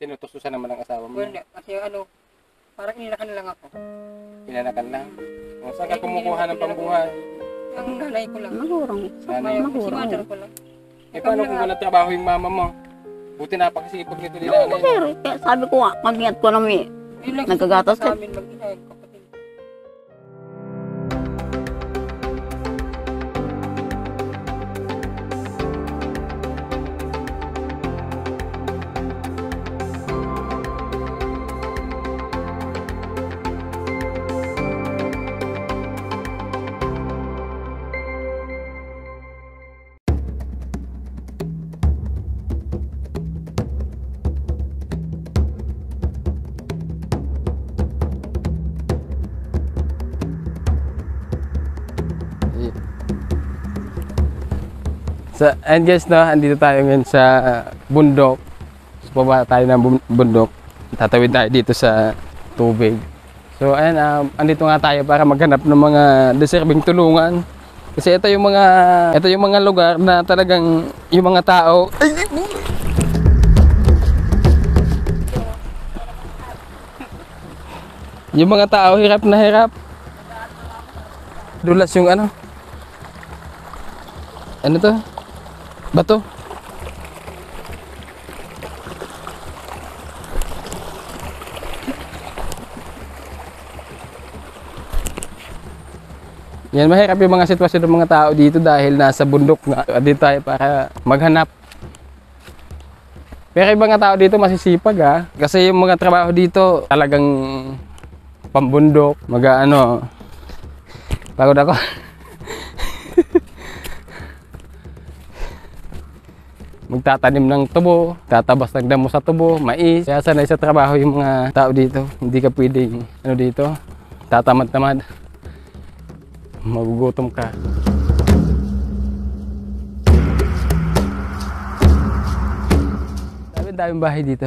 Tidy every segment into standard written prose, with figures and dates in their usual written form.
Tinutustusan naman ng asawa mo. Wala, kasi ano, parang ininakan lang ako. Pinanakan lang. O, saan ka kumukuha ng pambuhay? Ang nanay ko lang. Magurong. Nanay. Si mother ko lang. Eh, paano kung walang trabaho yung mama mo? Buti napakasipag nito nila. Oo, sir. Kaya sabi ko nga, mag-ingat ko na may Yun lang nagkagatas sa ka. amin mag-ina, kapatid. So, and guys, no, andito tayo ngayon sa bundok. So, baba tayo ng bundok. Tatawid tayo dito sa tubig. So, ayan, andito nga tayo para maghanap ng mga deserving tulungan. Kasi ito yung mga lugar na talagang yung mga tao yung mga tao hirap na hirap. Dulas yung ano to? Bato. Yan, mahirap yung mga sitwasyon ng mga tao dito dahil nasa bundok nga. Dito tayo para maghanap. Pero yung mga tao dito masisipag ha. Kasi yung mga trabaho dito talagang pambundok. Pagod ako. Magtatanim ng tubo, tatabas ng damo sa tubo, mais. Kaya sanay sa trabaho yung mga tao dito. Hindi ka pwedeng dito, tatamad-tamad. Magugutom ka. Daming bahay dito.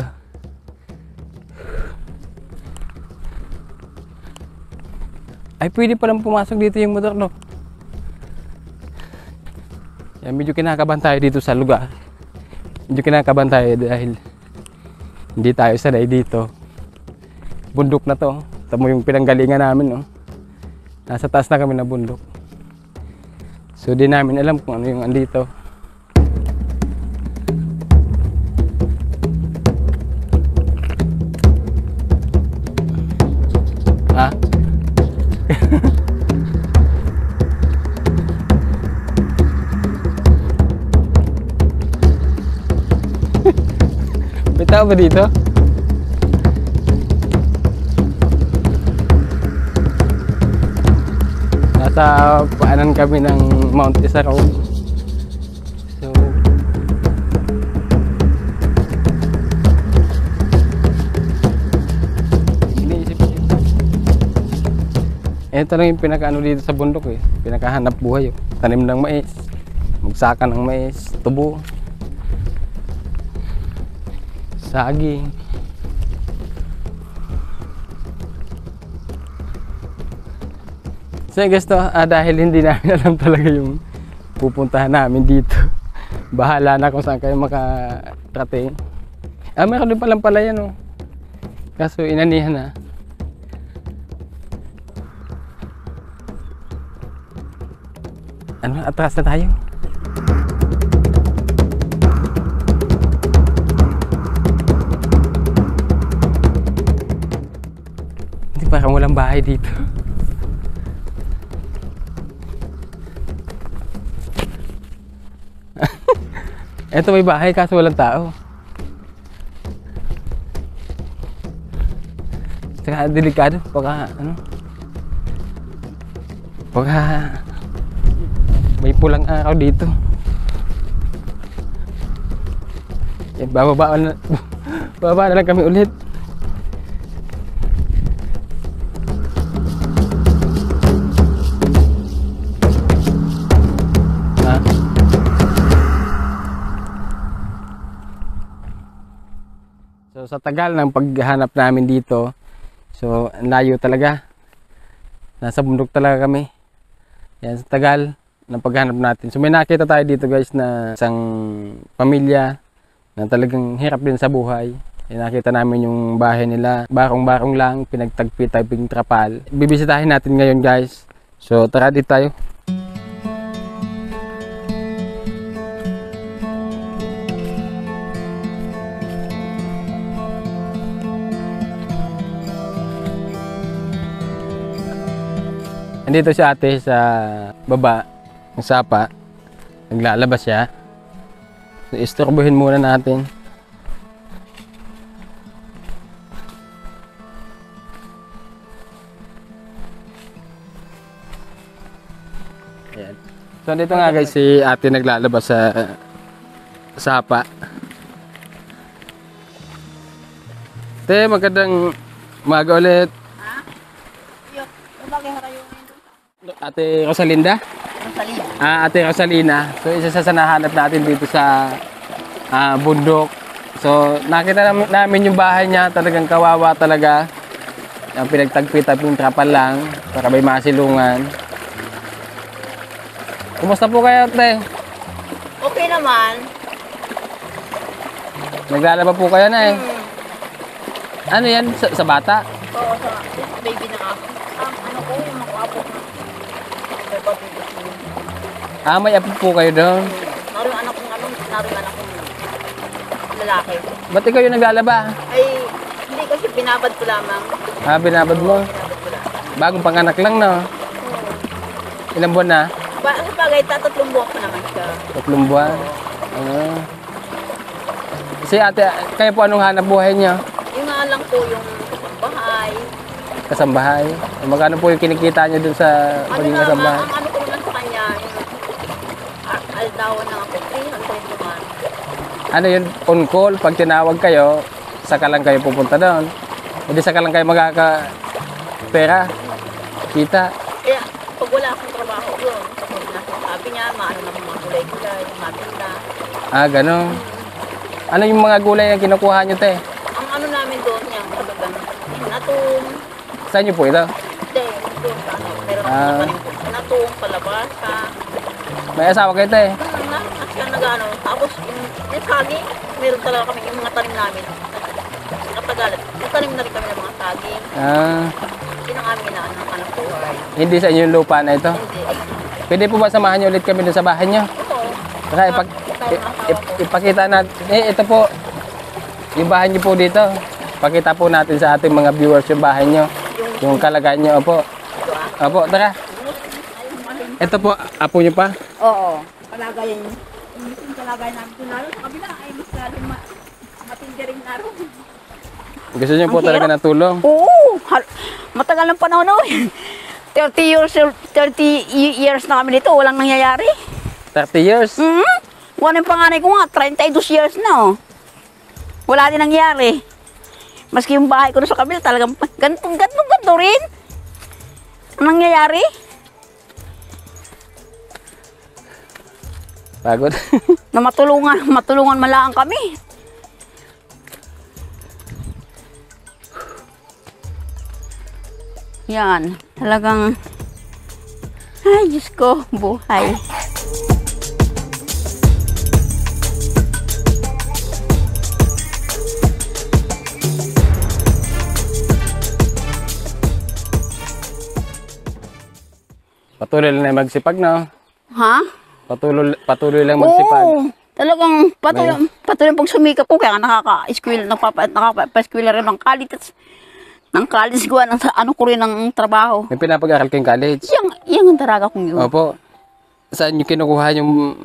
Ay, pwede palang pumasok dito yung motor, no? Yan, medyo kinakabahan tayo dito sa lugar. Medyo kinakabahan tayo dahil hindi tayo sanay dito. Bundok na to. Tamo yung pinanggalingan namin, no? Nasa taas na kami na bundok. So di namin alam kung ano yung andito. Ha? May tao ba dito? Nasa paanan kami ng Mount Isaraw. So, ito lang yung pinakaano dito sa bundok eh. Pinakahanap buhay. Tanim ng mais, magsaka ng mais, tubo, saging. So guys, dahil hindi namin alam talaga yung pupuntahan namin dito. Bahala na kung saan kayo makarating. Meron din palang pala yan, oh. Kaso inanihan na. Ano, atras na tayo. Hindi, parang walang bahay dito. Eto may bahay kaso walang tao. Saka delikado pagka may pulang araw dito. Yan, bababa na lang kami ulit. So sa tagal ng paghanap namin dito, so ang layo talaga. Nasa bundok talaga kami. Yan, sa tagal ng paghanap natin. So may nakita tayo dito guys na isang pamilya na talagang hirap din sa buhay. Nakita namin yung bahay nila. Barong-barong lang, pinagtagpi-tagping trapal. Bibisitahin natin ngayon guys. So tara dito tayo. Nandito si ate sa baba ng sapa. Naglalabas siya. So, istorbohin muna natin. Ayan. So dito nga guys si ate naglalabas sa sapa. Te, magandang umaga ulit. Ate Rosalinda? Rosalina. Ate Rosalina. So isa sa nahanap natin dito sa bundok. So nakita namin yung bahay niya, talagang kawawa talaga. Ang pinagtagpi-tagping trapal lang para may masilungan. Kumusta po kayo, ate? Okay naman. Naglalaba po kayo na eh. Ano yan? Sa bata? Oo, sa baby na ako. Ano ko, yung mga apo ko. May apo po kayo doon. Naroon anak kong lalaki. Ba't ikaw yung naglalaba? Ay, hindi kasi binabad ko lamang. Binabad mo? Binabad ko lang. Bagong panganak lang, no? Ilang buwan na? Ano bagay, tatlong buwan ko naman siya. 3 buwan. Si ate, kayo po anong hanap buhay niya? Yung nga lang po yung bahay. Kasambahay? Magkano po yung kinikita niyo dun sa pagiging kasambahay? Ang ano ko naman sa kanya, yung aldawan ng ako, 300 naman. Ano yun, on call, pag tinawag kayo, saka lang kayo pupunta doon. Hindi saka lang kayo magkaka-pera, kita. Kaya, pag wala akong trabaho yun, kapag nasasabi niya, maano na mga gulay-gulay, matinda. Ganon. Ano yung mga gulay na kinukuha niyo, te? Ang ano namin doon, yung talagang natong, Saan niyo po ito? hindi, doon sa ano, meron Ah. naman yung natong, palabasa. May asawa kayo, te? Kasi nag-ano, tapos yung saging, meron talaga kami yung mga tanim namin. Katagalan, tanim na rin kami ng mga saging. Yun ang amin na anak buhay. Hindi sa inyo yung lupa na ito? Hindi. Pwede po ba samahan niyo ulit kami dun sa bahay niyo? Oo. Saka ipakita natin. Ito po. Yung bahay niyo po dito. Pakita po natin sa ating mga viewers yung bahay niyo. Yung kalagayan niyo. Opo. Opo, tara. Ito po, apo niyo pa. Oo. Kalagayan yun. Yung kalagayan namin kung lalo sa kabila ay mas lalo matindi rin naroon. Gusto niyo po Ang talaga hirap. ng tulong? Oo. Matagal ng panahon na. 30 years na kami dito. Walang nangyayari. 30 years? Kung ano yung panganay ko nga, 32 years na. Wala din nangyari. Maski yung bahay ko na sa kabila, talagang ganto rin. Anong nangyayari? Pagod. Na matulungan malaan kami. Yan, talagang, ay Diyos ko, buhay. Patuloy lang na magsipag, no? Ha? Patuloy lang magsipag. Oo, talagang patuloy pag sumikap ko, kaya nakaka-eskwil, nakapa-eskwil rin ng college. Ng college ko, ano ko rin ng trabaho. May pinapag-aral kayong college? Yung ang taraga kong yun. Opo. Saan nyo kinukuha yung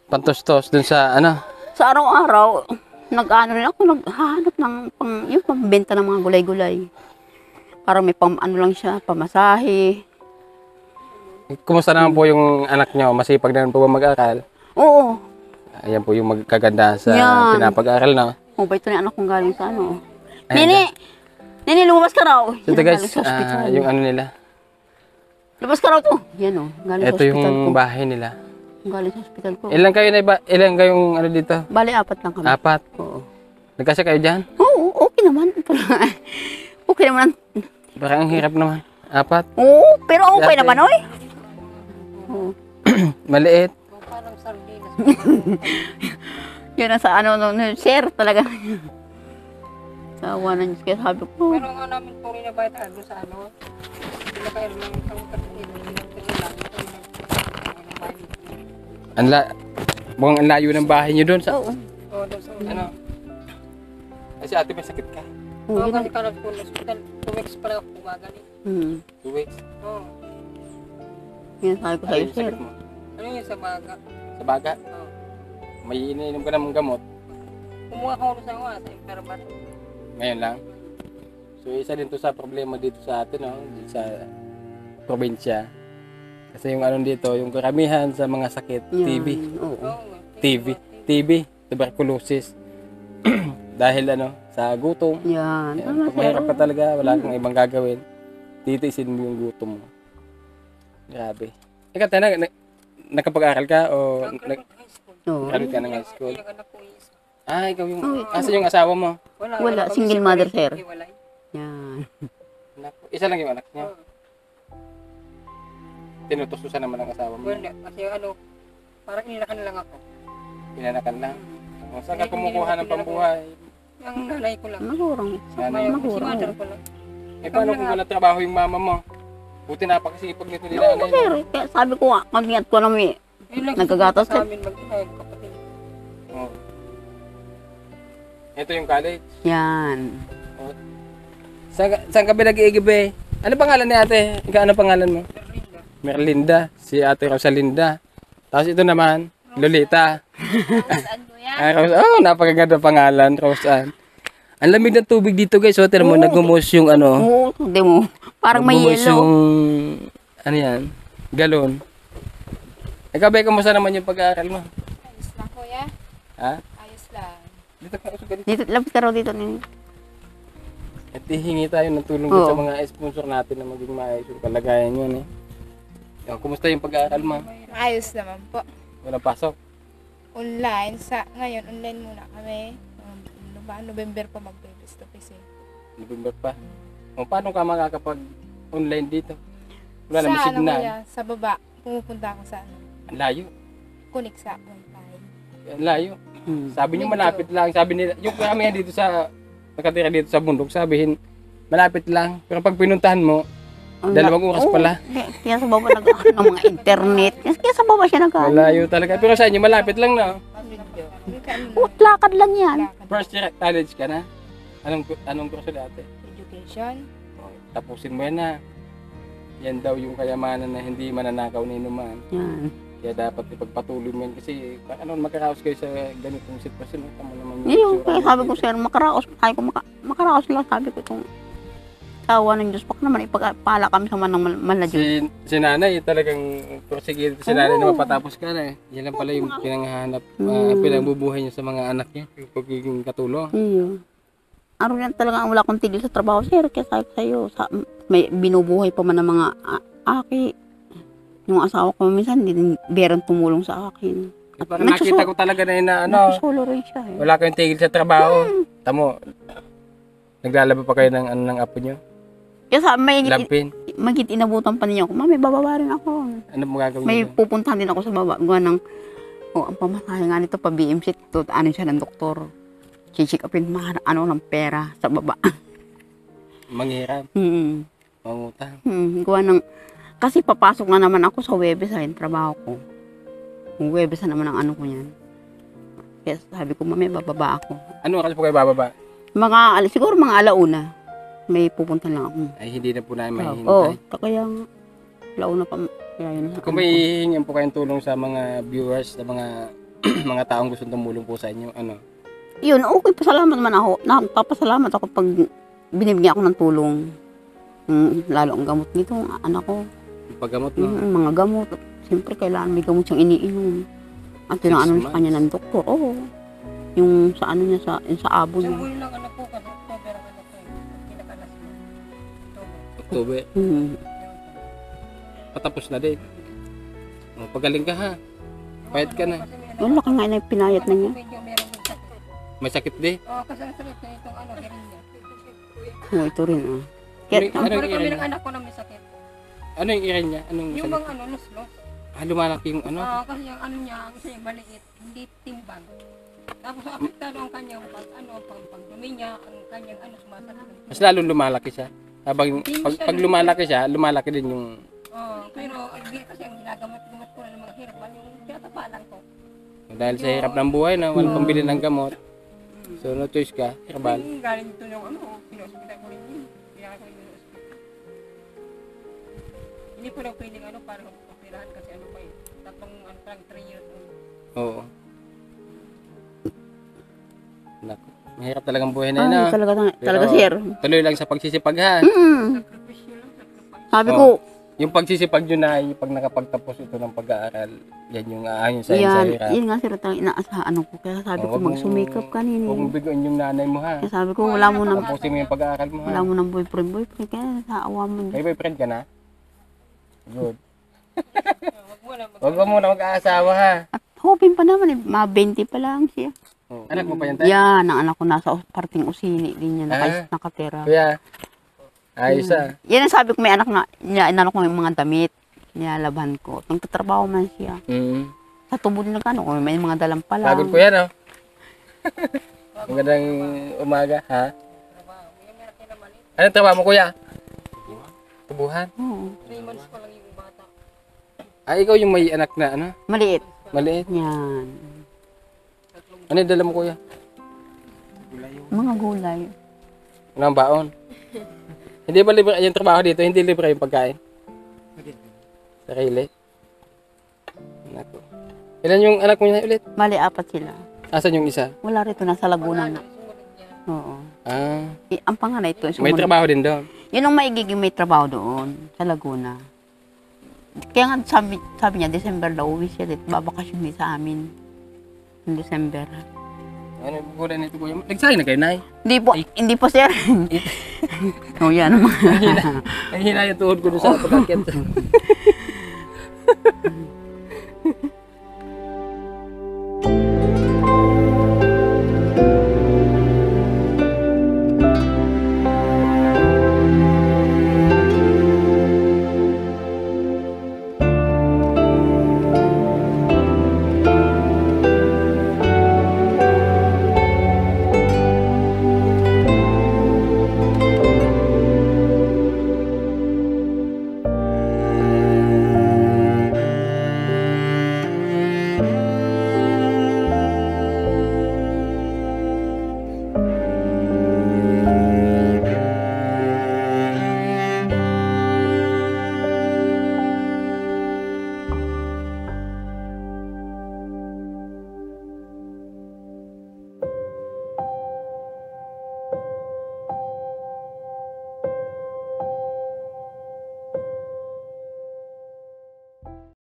pantustos dun sa ano? Sa araw-araw, nag-ano rin ako, naghahanap ng yung pambenta ng mga gulay-gulay. Para may ano lang siya, pamasahe. Kumusta naman po yung anak nyo? Masipag na po ba mag-aral? Oo. Ayan po yung magkaganda sa Yan. pinapag-aral, no? Oh, ba ito na yung anak kong galing sa ano? Ayan Nini, lumabas ka raw. So ito Yan, guys, galing sa hospital. yung ano nila. Lumabas ka raw to. Yan o, galing Ito sa hospital ko. yung bahay nila. Galing sa hospital ko. Ilan kayong ano dito? Bali, 4 lang kami. 4. Oo. Nagkasya kayo dyan? Oo, okay naman. Okay naman. Parang ang hirap naman. 4. Oo, pero okay Dati. naman, oy. Oo. Maliit. Parang sardinas. Yan ang sa ano, no, share talaga. Kawa ng Diyos. Kaya sabi ko, Pero nga namin tunay na bayad doon sa ano, pinakain lang ang kapatid, pinagpililan, Mukhang ang layo ng bahay niyo doon sa... oo. Oo, doon sa Ano? Kasi ate may sakit ka. Oo, kasi ka po ng hospital, 2 weeks pa lang ako gumagaling. 2 weeks. Oo. Yan sabi ko Ano sa'yo, yung sir. sakit mo? Ano yun sa baga? Sa baga? Oo. May iniinom ka namang gamot. Kumuha ka ulit sa Imperbat. Ngayon lang. So isa din to sa problema dito sa atin, no? Dito sa probinsya. Kasi yung ano dito, yung karamihan sa mga sakit, Yan, TB. Oo. Oo. TB, tuberculosis. Dahil ano, sa gutom. Yan. Yan, Tama, pag mahirap sir. ka talaga, wala kang ibang gagawin. Titiisin mo yung gutom mo. Grabe. Ikaw, nakapag-aral ka o High school. Oo. graduate ka ng high school? Yung anak ko is, Ikaw yung... Oh, Asa yung asawa mo? Wala, kami single separate, mother, sir. hiwalay. Yan. Naku, isa lang yung anak niya. Oo. Tinutustusan naman ang asawa mo. Wala, kasi ano, parang inilakan lang ako. Pinanakan lang. O, saan ka kumukuha ng pambuhay? Yung nanay ko lang. Magurang. Nanay Si Magurang. mother ko lang. Eh, paano kung wala trabaho yung mama mo? Buti napakasipag nito ni Oo, nanay. sir. Kaya sabi ko nga, kami at ko namin. Yun lang Nagkagatas, sa sir. amin mag-inay, kapatid. Oo. Ito yung college. Yan. Saan ka ba nag-iigibe? Ano pangalan ni ate? Ikaw, ano pangalan mo? Rinda. Merlinda. Si ate Rosalinda. Tapos ito naman, Lolita. Napakaganda pangalan, Rosan. Ang lamig ng tubig dito guys. So, tira mo, Oo. nagmumos yung ano. Oo, hindi mo. Parang may nagmumos yellow. yung, ano yan, galon. Ikaw, Be, kamusta naman yung pag-aaral mo? Ayos lang, kuya. Ha? Ayos lang. Dito ka, usog ka dito. Dito, labas ka raw dito. Nini. At hihingi tayo ng tulong Oo. sa mga sponsor natin na maging maayos yung kalagayan yun eh. Yung, kumusta yung pag-aaral mo? Ayos naman po. Walang pasok? Online. Ngayon, online muna kami. November pa mag-face to face eh. November pa. O, paano ka makakapag-online dito? Wala Sa namang ano signal. kuya, sa baba, pumupunta ako sa ano, Ang layo. connect sa wifi. Ang layo. Hmm. Sabi niyo malapit lang. Sabi nila, yung kami dito sa, nakatira dito sa bundok, sabihin, malapit lang. Pero pag pinuntahan mo, Ang 2 oras Oo, pala. Kaya sa baba nag ng mga internet. Kaya sa baba siya nag Malayo talaga. Pero sa inyo, malapit lang na. Lakad lang yan. First year college ka na? Anong kurso dati? Education. Tapusin mo yan na. Yan daw yung kayamanan na hindi mananakaw ni inuman. Yan. Kaya dapat ipagpatuloy mo yan kasi ano, magkakaos kayo sa ganitong sitwasyon. Tama naman Yung itsura kaya sabi ko dito. sir, makaraos. Ay ko makaraos lang sabi ko itong kawa ng Diyos. Baka naman ipagpala kami sa manang maladyo. Si nanay talagang prosecuted si nanay na Oo. mapatapos ka na eh. Yan lang pala yung pinanghahanap, pinangbubuhay niya sa mga anak niya. Yung pagiging katulong. Iyo. Araw yan talaga wala akong tigil sa trabaho sir. Kaya sabi ko sa'yo, may binubuhay pa man ng mga aki. Yung asawa ko minsan, hindi berang tumulong sa akin. Eh, parang nakita ko talaga na yun na ano, Nagsusulo rin siya eh. wala kayong tigil sa trabaho. Tamo, naglalaba pa kayo ng ano ng apo niyo? Kaya sabi, Lampin. magit inabutan pa niya ako. Mami, bababa rin ako. Ano mo gagawin May niyo? pupuntahan din ako sa baba. Gawa ng, ang pamasahe nga nito pa BMC. Ito, ano siya ng doktor. Chichik upin, ano ng pera sa baba. Manghirap, Hmm. mangutang. Gawa ng, kasi papasok na naman ako sa Webes ay trabaho ko. Yung Webes na naman ang ano ko yan. Kaya sabi ko, mami, bababa ako. Ano oras po kayo bababa? Siguro mga alauna. May pupunta lang ako. Ay hindi na po namin Oo, mahihintay. kaya nga, alauna pa. Kaya yun. Kung may hihingin po kayong tulong sa mga viewers, sa mga mga taong gustong tumulong po sa inyo, ano? Yun, okay, pasalamat man ako. Napapasalamat ako pag binibigyan ako ng tulong. Lalo ang gamot nito, ang anak ko. Yung paggamot, no? Mga gamot. Siyempre, kailangan may gamot siyang iniinom. At yun ang ano 6 sa kanya ng doktor. Oo. Yung sa ano niya, yung sa abo Isang niya. buwan lang anak ko, kasi October ang anak ko eh. Pinakalas mo. October. Patapos na din. Oh, pagaling ka ha. Payat ka na. Wala ka nga na pinayat na niya. Medyo meron din sakit. May sakit din. Oo, kasi ang sakit na itong ano, hearing niya. Oo, ito rin. Kaya, Ano Pero yung kami irin ng niya? anak ko na may sakit. Ano yung irin niya? Anong Yung sakit? bang ano, nuslos. Lumalaki yung ano? Kasi yung ano niya, ang isa yung maliit, hindi timbang. Tapos apektado ang kanyang pag dumi niya, ang kanyang sumasakit. Mas lalo lumalaki siya. Habang pag lumalaki siya, lumalaki din yung... Pero hindi kasi ang ginagamot-gamot ko na ng mga hirapan, yung tinatapalan ko. Dahil sa hirap ng buhay na walang pambili ng gamot. So no choice ka, herbal. Galing dito yung pinospital ko rin yun. Kaya ko rin yung hospital. Hindi ko lang pwedeng para operahan kasi pa yun. Tatlong parang 3 years old. Oo. Naku, mahirap talagang buhay na yun. Ay, ah. talaga Pero, sir. Tuloy lang sa pagsisipag ha. Sakripisyo lang, sacrifice. Sabi Oh. ko, Yung pagsisipag yun na pag nakapagtapos ito ng pag-aaral, yan yung aayon sa yan, hirap. yun nga sir, talagang inaasahan ko. Kaya sabi ko, Oo, wag mong- magsumikap ka Huwag nini. mong bigoin yung nanay mo ha. Kaya sabi ko, wala mo nang, Tapusin mo yung pag-aaral mo ha. wala mo nang boyfriend. Kaya sa awa mo. May boyfriend ka na? Good. Wag mo na Huwag ka muna mag-aasawa ha. At hoping pa naman, mga 20 pa lang siya. Anak mo pa yan tayo? Yan, ang anak ko nasa parting usini din yan, nakatira. Kuya, ayos ah. Yan ang sabi ko, may anak na, inano ko yung mga damit. Nilalabhan ko. Nagtatrabaho man siya. Sa tubo din nagkano ko, may mga dalang pala. Pagod ko yan oh. Magandang umaga ha. Anong trabaho mo kuya? Tubuhan? Oo. 3 months pa lang yung bata. Ikaw yung may anak na ano? Maliit. Maliit. Yan. Ano yung dala mo kuya? Mga gulay. Walang baon. Hindi ba libre yung trabaho dito? Hindi libre yung pagkain? Sarili? Nako. Ilan yung anak mo niya ulit? Mali, 4 sila. Asan yung isa? Wala rito, nasa Laguna na. Sumunod niya. Oo. Ah, Ang panganay ito, may trabaho din doon. yun ang maigiging may trabaho doon, sa Laguna. Kaya nga sabi niya, December daw, uwi siya dito, babakasyon din sa amin. Ng December. Ano yung gulay nito kuya? Nagsahin na kayo, Nay? Hindi po sir. Oh, yan naman. Ang hina yung tuhod ko doon sa pagkakit.